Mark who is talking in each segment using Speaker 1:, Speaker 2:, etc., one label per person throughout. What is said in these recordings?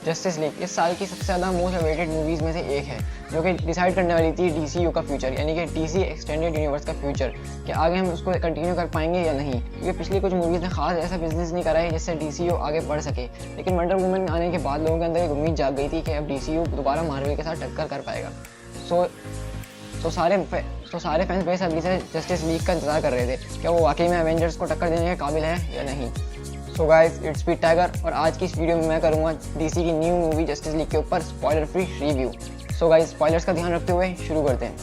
Speaker 1: Justice league इस साल की सबसे ज़्यादा मोस्ट अवेटेड मूवीज़ में से एक है, जो कि डिसाइड करने वाली थी डीसीयू का फ्यूचर, यानी कि डीसी एक्सटेंडेड यूनिवर्स का फ्यूचर, कि आगे हम उसको कंटिन्यू कर पाएंगे या नहीं। क्योंकि पिछली कुछ मूवीज़ ने खास ऐसा बिजनेस नहीं करा है जिससे डीसीयू आगे बढ़ सके। लेकिन वंडर वुमन आने के बाद लोगों के अंदर एक उम्मीद जाग गई थी कि अब डीसीयू दोबारा मार्वल के साथ टक्कर कर पाएगा। तो सारे फैंस बेसब्री से जस्टिस लीग का इंतजार कर रहे थे, क्या वो वाकई में एवेंजर्स को टक्कर देने के काबिल है या नहीं। सो गाइस, इट्स मी टाइगर और आज की इस वीडियो में मैं करूंगा डीसी की न्यू मूवी जस्टिस लीग के ऊपर spoiler free review. So guys, spoilers का ध्यान रखते हुए शुरू करते हैं।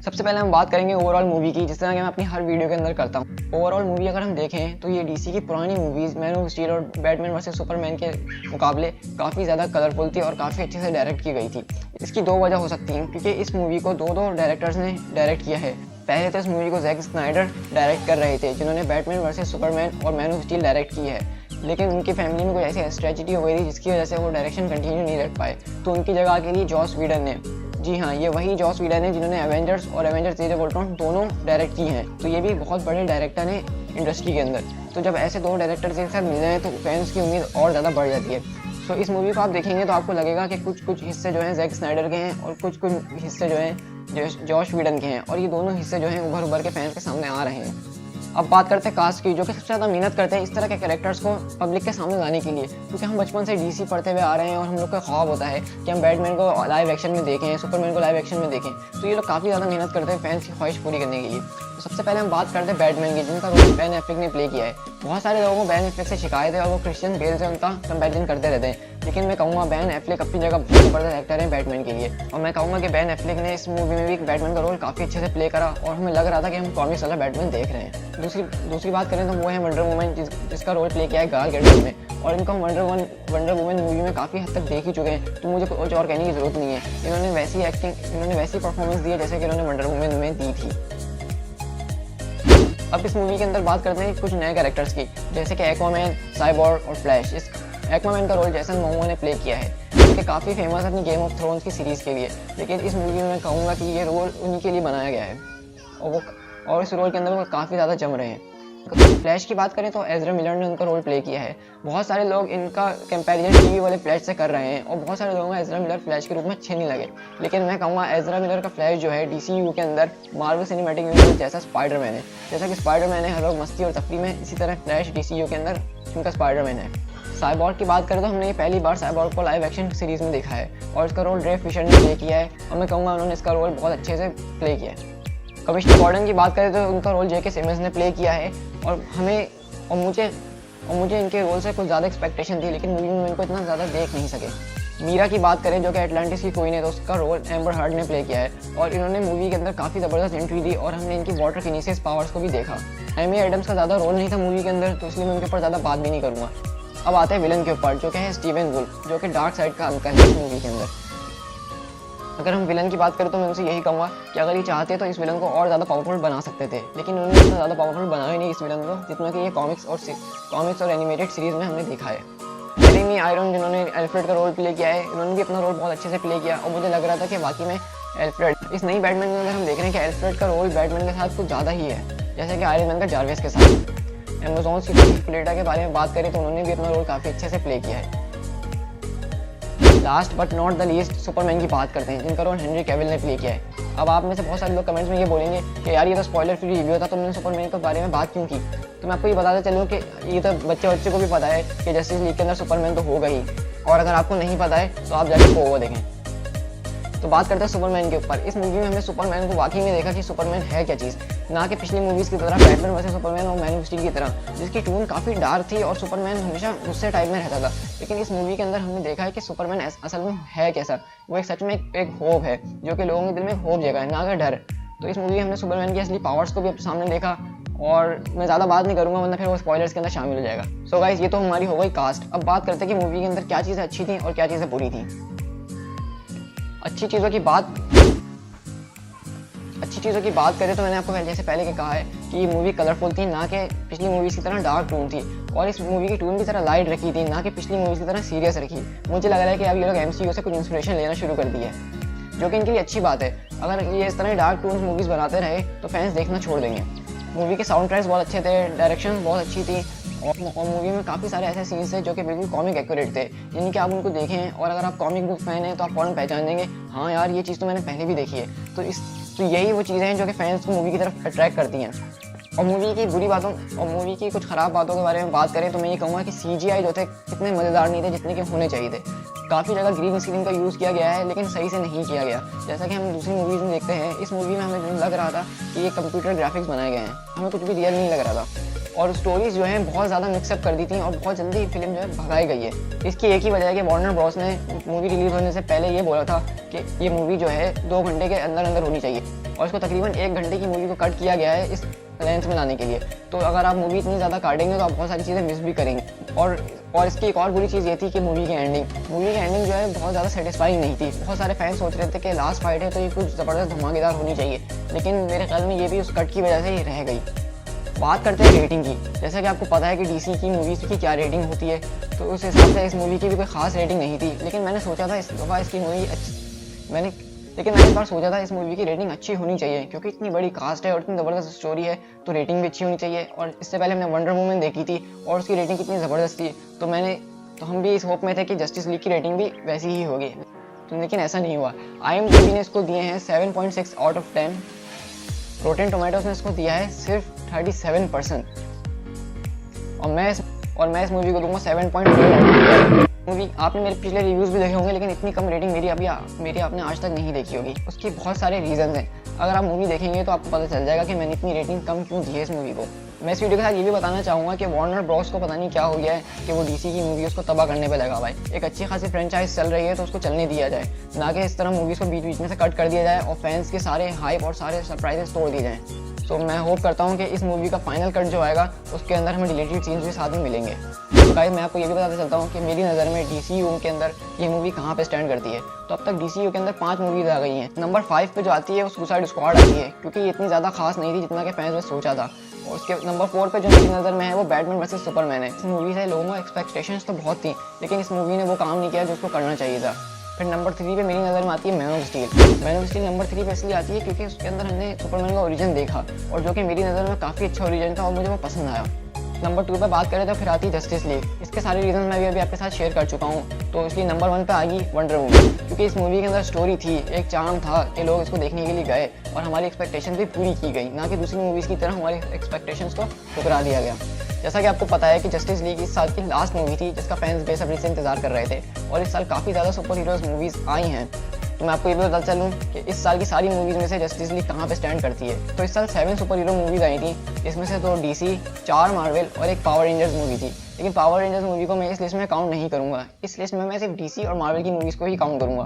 Speaker 1: सबसे पहले हम बात करेंगे ओवरऑल मूवी की, जिस तरह कि मैं अपनी हर वीडियो के अंदर करता हूँ। ओवरऑल मूवी अगर हम देखें तो ये डीसी की पुरानी मूवीज़ मैन ऑफ स्टील और बैटमैन वर्सेस सुपरमैन के मुकाबले काफ़ी ज़्यादा कलरफुल थी और काफ़ी अच्छे से डायरेक्ट की गई थी। इसकी दो वजह हो सकती हैं, क्योंकि इस मूवी को दो डायरेक्टर्स ने डायरेक्ट किया है। पहले तो इस मूवी को जैक स्नाइडर डायरेक्ट कर रहे थे, जिन्होंने बैटमैन वर्सेस सुपरमैन और मैन ऑफ स्टील डायरेक्ट की है। लेकिन उनकी फैमिली में कोई ऐसी स्ट्रेटजी हो गई थी जिसकी वजह से वो डायरेक्शन कंटिन्यू नहीं रख पाए, तो उनकी जगह के लिए जॉस व्हीडन ने, जी हाँ, ये वही जॉस व्हीडन है जिन्होंने एवेंजर्स और एवेंजर्स एज ऑफ अल्ट्रॉन दोनों डायरेक्ट की हैं। तो ये भी बहुत बड़े डायरेक्टर हैं इंडस्ट्री के अंदर। तो जब ऐसे दो डायरेक्टर्स एक साथ मिल जाएँ तो फैंस की उम्मीद और ज़्यादा बढ़ जाती है। सो इस मूवी को आप देखेंगे तो आपको लगेगा कि कुछ हिस्से जो हैं जैक स्नाइडर के हैं और कुछ हिस्से जो हैं जॉश व्हीडन के हैं, और ये दोनों हिस्से जो हैं उभर के फैंस के सामने आ रहे हैं। अब बात करते हैं कास्ट की, जो कि सबसे ज़्यादा मेहनत करते हैं इस तरह के कैरेक्टर्स को पब्लिक के सामने लाने के लिए, क्योंकि हम बचपन से डीसी पढ़ते हुए आ रहे हैं और हम लोग का ख्वाब होता है कि हम बैटमैन को लाइव एक्शन में देखें, सुपरमैन को लाइव एक्शन में देखें। तो ये लोग काफ़ी ज़्यादा मेहनत करते हैं फैंस की ख्वाहिश पूरी करने के लिए। तो सबसे पहले हम बात करते हैं बैटमैन की, जिनका रोल बेन एफ्लेक ने प्ले किया है। बहुत सारे लोगों को बेन एफ्लेक से शिकायत है और वो क्रिश्चियन बेल से उनका कंपैरिजन करते रहते हैं, लेकिन मैं कहूँगा बेन एफ्लेक अपनी जगह बहुत ज़बरदस्त एक्टर है बैटमैन के लिए। और मैं कहूँगा कि बेन एफ्लेक ने इस मूवी में भी बैटमैन का रोल काफ़ी अच्छे से प्ले करा और हमें लग रहा था कि हम कॉमिक्स वाला बैटमैन देख रहे हैं। दूसरी बात करें तो वो है वंडर वुमन, जिसका रोल प्ले किया है गाल गैडोट ने, और इनको वंडर वुमन मूवी में काफ़ी हद तक देख ही चुके हैं, तो मुझे कुछ और कहने की ज़रूरत नहीं है। इन्होंने वैसी परफॉर्मेंस दी है जैसे कि इन्होंने वंडर वुमन में दी थी। अब इस मूवी के अंदर बात करते हैं कुछ नए कैरेक्टर्स की, जैसे कि एक्वामैन, साइबोर्ग और फ्लैश। इस एक्वामैन का रोल जैसन मोमो ने प्ले किया है, जो कि काफ़ी फेमस है अपनी गेम ऑफ थ्रोन्स की सीरीज़ के लिए। लेकिन इस मूवी में मैं कहूँगा कि ये रोल उन्हीं के लिए बनाया गया है और इस रोल के अंदर वो काफ़ी ज़्यादा जम रहे हैं। फ्लैश की बात करें तो एजरा मिलर ने उनका रोल प्ले किया है। बहुत सारे लोग इनका कंपैरिजन टीवी वाले फ्लैश से कर रहे हैं और बहुत सारे लोगों को एजरा मिलर फ्लैश के रूप में अच्छे नहीं लगे। लेकिन मैं कहूँगा एजरा मिलर का फ्लैश जो है डीसीयू के अंदर मार्वल सिनेमैटिक यूनिवर्स जैसा स्पाइडरमैन है। जैसा कि स्पाइडरमैन है हर वक्त मस्ती और तफरी में, इसी तरह फ्लैश डीसीयू के अंदर उनका स्पाइडरमैन है। साइबोर्ग की बात करें तो हमने ये पहली बार साइबोर्ग को लाइव एक्शन सीरीज़ में देखा है और इसका रोल रे फिशर ने प्ले किया है, और मैं कहूँगा उन्होंने इसका रोल बहुत अच्छे से प्ले किया है। कमिश्नर गॉर्डन की बात करें तो उनका रोल जेके सिमन्स ने प्ले किया है, और मुझे इनके रोल से कुछ ज़्यादा एक्सपेक्टेशन थी, लेकिन मूवी में इनको इतना ज़्यादा देख नहीं सके। मीरा की बात करें जो कि एटलांटिस की क्वीन है, तो उसका रोल एम्बर हर्ड ने प्ले किया है, और इन्होंने मूवी के अंदर काफ़ी ज़बरदस्त एंट्री दी और हमने इनकी वाटर किनेसिस पावर्स को भी देखा। एमी एडम्स का ज़्यादा रोल नहीं था मूवी के अंदर, तो इसलिए मैं उनके ऊपर ज़्यादा बात भी नहीं करूँगा। अब आते हैं विलन के ऊपर, जो कि है स्टीवन वुल्फ, जो कि डार्क साइड का अंकल है इस मूवी के अंदर। अगर हम विलन की बात करें तो मैं उनसे यही कहूँगा कि अगर ये चाहते तो इस विलन को और ज़्यादा पावरफुल बना सकते थे, लेकिन उन्होंने इतना ज़्यादा पावरफुल बनाया ही नहीं इस विलन को जितना कि ये कॉमिक्स और एनिमेटेड सीरीज़ में हमने देखा है। जेरेमी आयरन, जिन्होंने एल्फ्रेड का रोल प्ले किया है, इन्होंने भी अपना रोल बहुत अच्छे से प्ले किया और मुझे लग रहा था कि वाकई में एल्फ्रेड इस नई बैटमैन के अंदर हम देख रहे हैं कि एल्फ्रेड का रोल बैटमैन के साथ कुछ ज़्यादा ही है, जैसे कि आयरन मैन का जार्विस के साथ। एमेजॉन्स की प्लेटा के बारे में बात करें तो उन्होंने भी अपना रोल काफ़ी अच्छे से प्ले किया है। Last but not the least Superman की बात करते हैं, जिनका रोल हेनरी कैविल ने प्ले किया है। अब आप में से बहुत सारे लोग कमेंट्स में ये बोलेंगे कि यार ये तो स्पॉइलर फ्री रिव्यू था, तो मैंने सुपरमैन के बारे में बात क्यों की। तो मैं आपको ये बताता चलूँ कि ये तो बच्चे को भी पता है कि जस्टिस लीग के अंदर सुपरमैन तो होगा ही, और अगर आपको नहीं पता है तो आप जाकर वो देखें। तो बात करते हैं सुपरमैन के ऊपर। इस मूवी में हमने सुपरमैन को वाकई में देखा कि सुपरमैन है क्या चीज़, ना कि पिछली मूवीज़ की तरह बैटमैन वर्सेस सुपरमैन और मैन ऑफ स्टील की तरह, जिसकी टोन काफ़ी डार्क थी और सुपरमैन हमेशा गुस्से टाइप में रहता था। लेकिन इस मूवी के अंदर हमने देखा है कि सुपरमैन असल में है कैसा, वो एक सच में एक होप है, जो कि लोगों के दिल में होप जगह है, ना कि डर। तो इस मूवी में हमने सुपरमैन की असली पावर्स को भी अपने सामने देखा, और मैं ज़्यादा बात नहीं करूँगा वरना फिर वो स्पॉयलर्स के अंदर शामिल हो जाएगा। सो गाइस, ये तो हमारी हो गई कास्ट। अब बात करते हैं कि मूवी के अंदर क्या चीज़ें अच्छी थी और क्या चीज़ें बुरी थी। अच्छी चीज़ों की बात करें तो मैंने आपको जैसे पहले कहा है कि ये मूवी कलरफुल थी, ना कि पिछली मूवीज़ की तरह डार्क टोन थी, और इस मूवी की टोन भी तरह लाइट रखी थी, ना कि पिछली मूवीज़ की तरह सीरियस रखी। मुझे लग रहा है कि अब ये लोग एमसीयू से कुछ इंस्पिरेशन लेना शुरू कर दी है, जो कि इनके लिए अच्छी बात है। अगर ये इस तरह डार्क टोन्स मूवीज़ बनाते रहे तो फैंस देखना छोड़ देंगे। मूवी के साउंड ट्रैक्स बहुत अच्छे थे, डायरेक्शन बहुत अच्छी थी और मूवी में काफ़ी सारे ऐसे सीन्स थे जो कि बिल्कुल कॉमिक एक्यूरेट थे, यानी कि आप उनको देखें और अगर आप कॉमिक बुक फैन हैं तो आप फ़ौरन पहचान देंगे, हाँ यार ये चीज़ तो मैंने पहले भी देखी है। तो यही वो चीज़ें हैं जो कि फैंस को मूवी की तरफ अट्रैक्ट करती हैं। और मूवी की बुरी बातों और मूवी की कुछ ख़राब बातों के बारे में बात करें तो मैं ये कहूँगा कि CGI जो थे इतने मज़ेदार नहीं थे जितने कि होने चाहिए थे। काफ़ी जगह ग्रीन स्क्रीन का यूज़ किया गया है लेकिन सही से नहीं किया गया, जैसा कि हम दूसरी मूवीज़ में देखते हैं। इस मूवी में हमें लग रहा था कि ये कंप्यूटर ग्राफिक्स बनाए गए हैं, हमें कुछ भी रियल नहीं लग रहा था और स्टोरीज जो है बहुत ज़्यादा मिक्सअप कर दी थी और बहुत जल्दी फिल्म जो है भगाई गई है। इसकी एक ही वजह है कि वार्नर ब्रॉस ने मूवी रिलीज होने से पहले ये बोला था कि ये मूवी जो है 2 घंटे के अंदर होनी चाहिए और इसको तकरीबन 1 घंटे की मूवी को कट किया गया है इस लेंथ में लाने के लिए। तो अगर आप मूवी इतनी ज़्यादा काटेंगे तो आप बहुत सारी चीज़ें मिस भी करेंगे। और इसकी एक और बुरी चीज़ ये थी कि मूवी की एंडिंग जो है बहुत ज़्यादा सेटिस्फाइंग नहीं थी। बहुत सारे फैंस सोच रहे थे कि लास्ट फाइट है तो ये कुछ ज़बरदस्त धमाकेदार होनी चाहिए, लेकिन मेरे ख्याल में ये भी उस कट की वजह से ही रह गई। बात करते हैं रेटिंग की। जैसा कि आपको पता है कि DC की मूवीज़ की क्या रेटिंग होती है, तो उस हिसाब से इस मूवी की भी कोई ख़ास रेटिंग नहीं थी। लेकिन मैंने सोचा था इस बार सोचा था इस मूवी की रेटिंग अच्छी होनी चाहिए, क्योंकि इतनी बड़ी कास्ट है और इतनी ज़बरदस्त स्टोरी है तो रेटिंग भी अच्छी होनी चाहिए। और इससे पहले हमने वंडर वुमन देखी थी और उसकी रेटिंग कितनी ज़बरदस्त थी, तो हम भी इस होप में थे कि जस्टिस लीग की रेटिंग भी वैसी ही होगी, तो लेकिन ऐसा नहीं हुआ। IMDb ने इसको दिए हैं 7.6 आउट ऑफ 10। रोटेन टोमेटोज ने इसको दिया है सिर्फ 37% और मैं इस मूवी को दूंगा 7.4। मूवी आपने मेरे पिछले रिव्यूज़ भी देखे होंगे, लेकिन इतनी कम रेटिंग मेरी आपने आज तक नहीं देखी होगी। उसकी बहुत सारे रीज़न हैं, अगर आप मूवी देखेंगे तो आपको पता चल जाएगा कि मैंने इतनी रेटिंग कम क्यों दी है इस मूवी को। मैं इस वीडियो के साथ ये भी बताना चाहूँगा कि वार्नर ब्रॉस को पता नहीं क्या हो गया है कि वो DC की मूवी उसको तबाह करने पे लगा हुआ है। एक अच्छी खासी फ्रेंचाइज चल रही है तो उसको चलने दिया जाए, ना कि इस तरह मूवीज़ को बीच बीच में से कट कर दिया जाए और फैंस के सारे हाइप और सारे सरप्राइजेस तोड़ दिए जाएँ। तो मैं होप करता हूँ कि इस मूवी का फाइनल कट जो आएगा उसके अंदर हमें डिलीटेड सीन्स भी साथ में मिलेंगे। तो गाइस मैं आपको ये भी बताता चलता हूँ कि मेरी नज़र में DCU के अंदर ये मूवी कहाँ पे स्टैंड करती है। तो अब तक DCU के अंदर 5 मूवीज़ आ गई हैं। नंबर 5 पे जो आती है वो सुसाइड स्क्वाड आती है, क्योंकि ये इतनी ज़्यादा खास नहीं थी जितना कि फैंस ने सोचा था। और उसके नंबर 4 पे जो मेरी नज़र में है वो बैटमैन वर्सेस सुपरमैन है। इस मूवी से लोगों को एक्सपेक्टेशंस तो बहुत थी, लेकिन इस मूवी ने वो काम नहीं किया जो उसको करना चाहिए था। फिर नंबर 3 पे मेरी नज़र में आती है मैन ऑफ स्टील नंबर 3 पे इसलिए आती है क्योंकि उसके अंदर हमने सुपरमैन का ओरिजिन देखा और जो कि मेरी नज़र में काफ़ी अच्छा ओरिजिन था और मुझे वो पसंद आया। नंबर 2 पे बात करें तो फिर आती है जस्टिस लीग। इसके सारे रीज़न मैं भी अभी आपके साथ शेयर कर चुका हूँ, तो इसलिए नंबर 1 पे आ गई वंडर वुमन, क्योंकि इस मूवी के अंदर स्टोरी थी, एक चार्म था कि लोग इसको देखने के लिए गए और हमारी एक्सपेक्टेशन भी पूरी की गई, ना कि दूसरी मूवीज़ की तरह हमारी एक्सपेक्टेशंस को ठुकरा दिया गया। जैसा कि आपको पता है कि जस्टिस लीग इस साल की लास्ट मूवी थी जिसका फैंस बेसब्री से इंतजार कर रहे थे और इस साल काफ़ी ज़्यादा सुपर हीरोज़ मूवीज़ आई हैं। तो मैं आपको ये भी बताता चलूँ कि इस साल की सारी मूवीज़ में से जस्टिस लीग कहाँ पे स्टैंड करती है। तो इस साल 7 सुपर हीरो मूवीज़ आई थी, जिसमें से 2 DC, 4 मार्वल और एक पावर रेंजर्स मूवी थी। लेकिन पावर रेंजर्स मूवी को मैं इस लिस्ट में काउंट नहीं करूँगा, इस लिस्ट में मैं सिर्फ DC और मार्वल की मूवीज़ को ही काउंट करूँगा।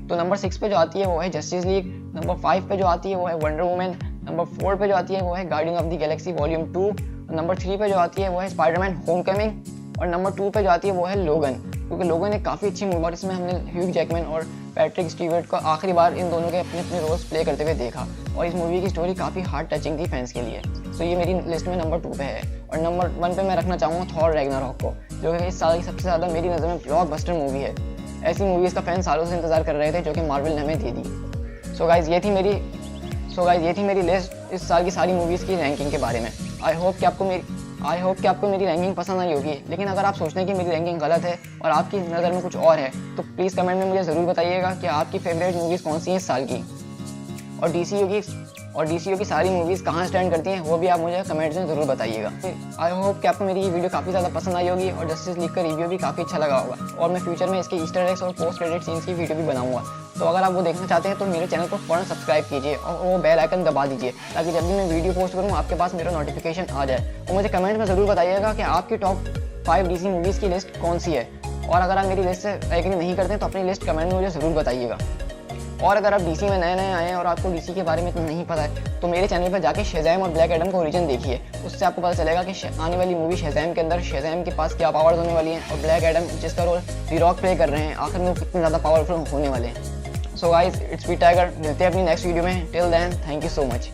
Speaker 1: तो नंबर 6 पे जो आती है वो है जस्टिस लीग, नंबर 5 पे जो आती है वो है वंडर वुमन, नंबर 4 पे जो आती है वो है guardian of the Galaxy volume 2, number 3 पे जो आती है वो है स्पाइडरमैन होमकमिंग और नंबर 2 पे जो आती है वो है लोगन, क्योंकि लोगन एक काफ़ी अच्छी मूवी और इसमें हमने ह्यूग जैकमैन और पैट्रिक स्टीवर्ट को आखिरी बार इन दोनों के अपने अपने रोल्स प्ले करते हुए देखा और इस मूवी की स्टोरी काफ़ी हार्ट टचिंग थी फैंस के लिए। तो ये मेरी लिस्ट में नंबर 2 पे है। और नंबर 1 पे मैं रखना चाहूँगा थॉर रैग्नारॉक को, जो कि इस साल की सबसे ज़्यादा मेरी नज़र में ब्लॉकबस्टर मूवी है। ऐसी मूवीज़ का फैन सालों से इंतजार कर रहे थे जो कि मार्वल ने हमें दे दी। सो गाइज ये थी मेरी लिस्ट इस साल की सारी मूवीज़ की रैंकिंग के बारे में। आई होप कि आपको मेरी रैंकिंग पसंद आई होगी। लेकिन अगर आप सोचते हैं कि मेरी रैंकिंग गलत है और आपकी नज़र में कुछ और है तो प्लीज़ कमेंट में मुझे ज़रूर बताइएगा कि आपकी फेवरेट मूवीज़ कौन सी हैं इस साल की और DCU की सारी मूवीज़ कहाँ स्टैंड करती हैं वो भी आप मुझे कमेंट्स में ज़रूर बताइएगा। आई होप कि आपको मेरी ये वीडियो काफ़ी ज़्यादा पसंद आई होगी और जस्टिस लीग का रिव्यू भी काफ़ी अच्छा लगा होगा और मैं फ्यूचर में इसके ईस्टर एग्स और पोस्ट क्रेडिट सीन्स की वीडियो भी बनाऊंगा। तो अगर आप वो देखना चाहते हैं तो मेरे चैनल को फ़ौरन सब्सक्राइब कीजिए और वो बेल आइकन दबा दीजिए ताकि जब भी मैं वीडियो पोस्ट करूँ आपके पास मेरा नोटिफिकेशन आ जाए। और मुझे कमेंट में ज़रूर बताइएगा कि आपकी टॉप 5 DC मूवीज़ की लिस्ट कौन सी है और अगर आप मेरी लिस्ट से एग्री नहीं करते तो अपनी लिस्ट कमेंट में मुझे ज़रूर बताइएगा। और अगर आप DC में नए आए हैं और आपको DC के बारे में इतना नहीं पता है तो मेरे चैनल पर जाके शेज़ैम और ब्लैक एडम का ओरिजिन देखिए, उससे आपको पता चलेगा कि आने वाली मूवी शेज़ैम के अंदर शेज़ैम के पास क्या पावर्स होने वाली हैं और ब्लैक एडम जिसका रोल दी रॉक प्ले कर रहे हैं आखिर में वो कितने ज़्यादा पावरफुल होने वाले हैं। So guys it's me Tiger, मिलते हैं अपनी नेक्स्ट वीडियो में। Till then thank you so much.